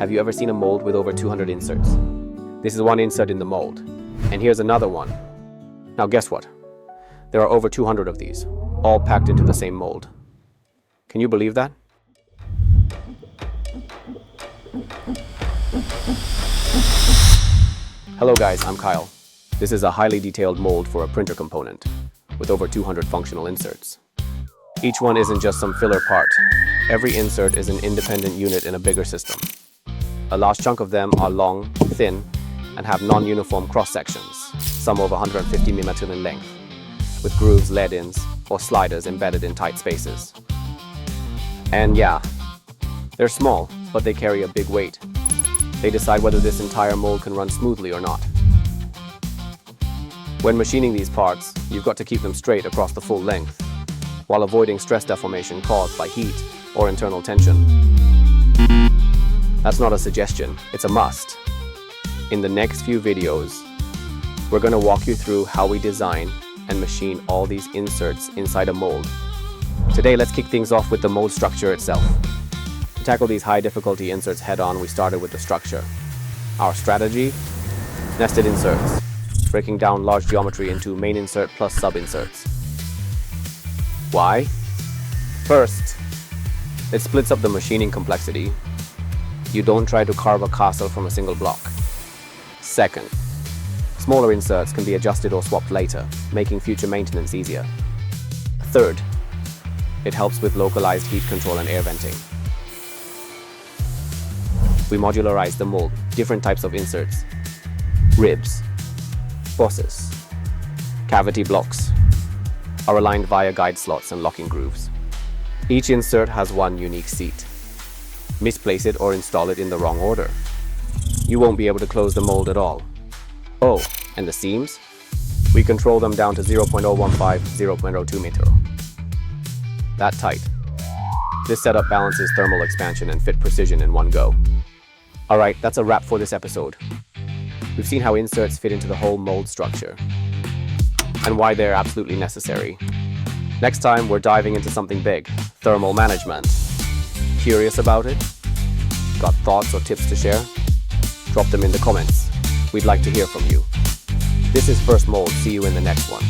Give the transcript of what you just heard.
Have you ever seen a mold with over 200 inserts? This is one insert in the mold. And here's another one. Now guess what? There are over 200 of these, all packed into the same mold. Can you believe that? Hello guys, I'm Kyle. This is a highly detailed mold for a printer component with over 200 functional inserts. Each one isn't just some filler part. Every insert is an independent unit in a bigger system. A large chunk of them are long, thin, and have non-uniform cross-sections, some over 150 mm in length, with grooves, lead-ins, or sliders embedded in tight spaces. And yeah, they're small, but they carry a big weight. They decide whether this entire mold can run smoothly or not. When machining these parts, you've got to keep them straight across the full length, while avoiding stress deformation caused by heat or internal tension. That's not a suggestion, it's a must. In the next few videos, we're going to walk you through how we design and machine all these inserts inside a mold. Today, let's kick things off with the mold structure itself. To tackle these high difficulty inserts head on, we started with the structure. Our strategy? Nested inserts, breaking down large geometry into main insert plus sub-inserts. Why? First, it splits up the machining complexity. You don't try to carve a castle from a single block. Second, smaller inserts can be adjusted or swapped later, making future maintenance easier. Third, it helps with localized heat control and air venting. We modularize the mold, different types of inserts, ribs, bosses, cavity blocks, are aligned via guide slots and locking grooves. Each insert has one unique seat. Misplace it or install it in the wrong order. You won't be able to close the mold at all. Oh, and the seams? We control them down to 0.015, 0.02 meter. That tight. This setup balances thermal expansion and fit precision in one go. Alright, that's a wrap for this episode. We've seen how inserts fit into the whole mold structure and why they're absolutely necessary. Next time, we're diving into something big, thermal management. Curious about it? Got thoughts or tips to share? Drop them in the comments. We'd like to hear from you. This is First Mold. See you in the next one.